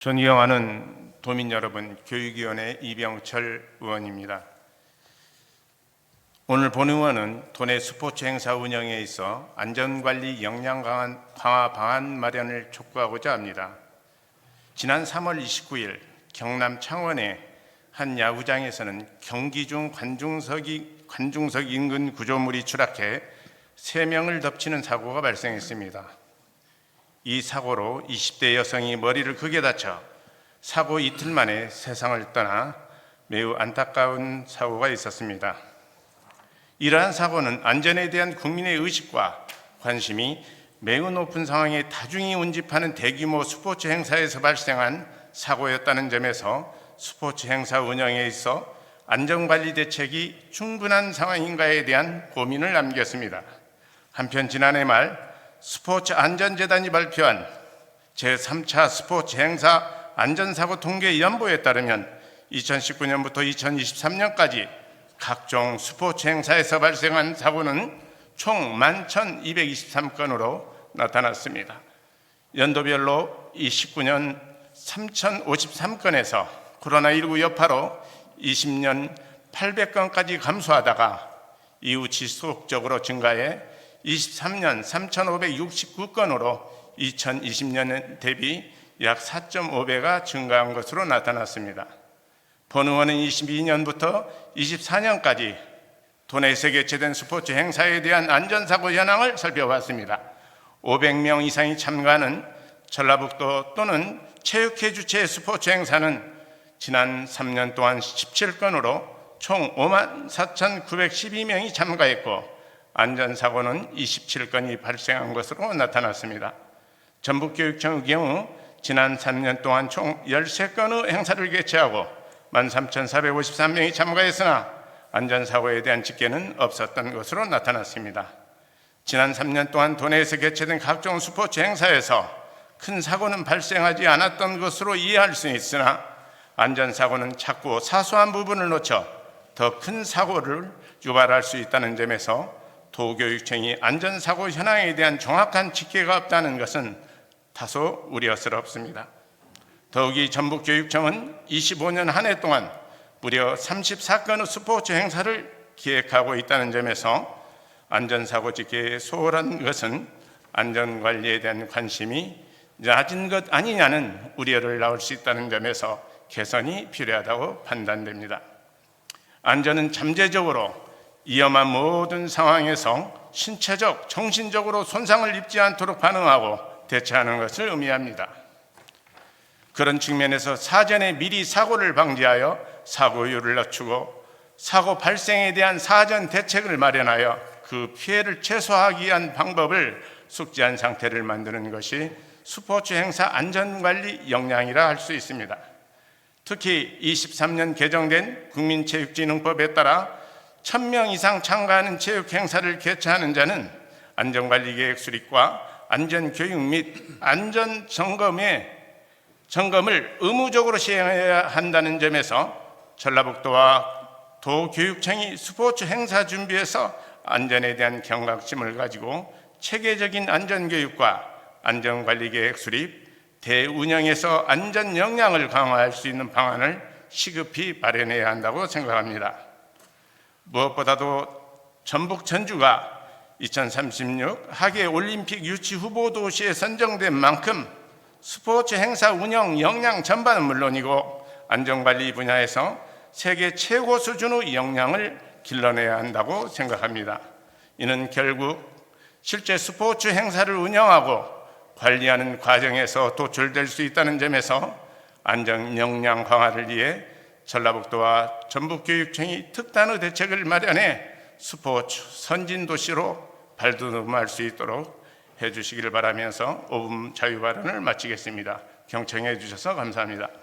존경하는 도민 여러분, 교육위원회 이병철 의원입니다. 오늘 본 의원은 도내 스포츠 행사 운영에 있어 안전관리 역량 강화 방안 마련을 촉구하고자 합니다. 지난 3월 29일 경남 창원의 한 야구장에서는 경기 중 관중석 인근 구조물이 추락해 3명을 덮치는 사고가 발생했습니다. 이 사고로 20대 여성이 머리를 크게 다쳐 사고 이틀 만에 세상을 떠나 매우 안타까운 사고가 있었습니다. 이러한 사고는 안전에 대한 국민의 의식과 관심이 매우 높은 상황에 다중이 운집하는 대규모 스포츠 행사에서 발생한 사고였다는 점에서 스포츠 행사 운영에 있어 안전관리 대책이 충분한 상황인가에 대한 고민을 남겼습니다. 한편 지난해 말 스포츠 안전재단이 발표한 제3차 스포츠 행사 안전사고 통계 연보에 따르면 2019년부터 2023년까지 각종 스포츠 행사에서 발생한 사고는 총 11,223건으로 나타났습니다. 연도별로 2019년 3,053건에서 코로나19 여파로 20년 800건까지 감소하다가 이후 지속적으로 증가해 23년 3,569건으로 2020년 대비 약 4.5배가 증가한 것으로 나타났습니다. 본 의원은 22년부터 24년까지 도내에서 개최된 스포츠 행사에 대한 안전사고 현황을 살펴봤습니다. 500명 이상이 참가하는 전라북도 또는 체육회 주최 스포츠 행사는 지난 3년 동안 17건으로 총 54,912명이 참가했고 안전사고는 27건이 발생한 것으로 나타났습니다. 전북교육청의 경우 지난 3년 동안 총 13건의 행사를 개최하고 13,453명이 참가했으나 안전사고에 대한 집계는 없었던 것으로 나타났습니다. 지난 3년 동안 도내에서 개최된 각종 스포츠 행사에서 큰 사고는 발생하지 않았던 것으로 이해할 수 있으나 안전사고는 자꾸 사소한 부분을 놓쳐 더 큰 사고를 유발할 수 있다는 점에서 도교육청이 안전사고 현황에 대한 정확한 집계가 없다는 것은 다소 우려스럽습니다. 더욱이 전북교육청은 25년 한 해 동안 무려 34건의 스포츠 행사를 기획하고 있다는 점에서 안전사고 집계에 소홀한 것은 안전관리에 대한 관심이 낮은 것 아니냐는 우려를 낳을 수 있다는 점에서 개선이 필요하다고 판단됩니다. 안전은 잠재적으로 위험한 모든 상황에서 신체적, 정신적으로 손상을 입지 않도록 반응하고 대처하는 것을 의미합니다. 그런 측면에서 사전에 미리 사고를 방지하여 사고율을 낮추고 사고 발생에 대한 사전 대책을 마련하여 그 피해를 최소화하기 위한 방법을 숙지한 상태를 만드는 것이 스포츠 행사 안전관리 역량이라 할 수 있습니다. 특히 23년 개정된 국민체육진흥법에 따라 1,000명 이상 참가하는 체육 행사를 개최하는 자는 안전관리계획 수립과 안전교육 및 안전점검을 의무적으로 시행해야 한다는 점에서 전라북도와 도교육청이 스포츠 행사 준비에서 안전에 대한 경각심을 가지고 체계적인 안전교육과 안전관리계획 수립, 대운영에서 안전 역량을 강화할 수 있는 방안을 시급히 마련해야 한다고 생각합니다. 무엇보다도 전북 전주가 2036 하계올림픽 유치 후보 도시에 선정된 만큼 스포츠 행사 운영 역량 전반은 물론이고 안전관리 분야에서 세계 최고 수준의 역량을 길러내야 한다고 생각합니다. 이는 결국 실제 스포츠 행사를 운영하고 관리하는 과정에서 도출될 수 있다는 점에서 안전 역량 강화를 위해 전라북도와 전북교육청이 특단의 대책을 마련해 스포츠 선진도시로 발돋움할 수 있도록 해주시기를 바라면서 5분 자유발언을 마치겠습니다. 경청해 주셔서 감사합니다.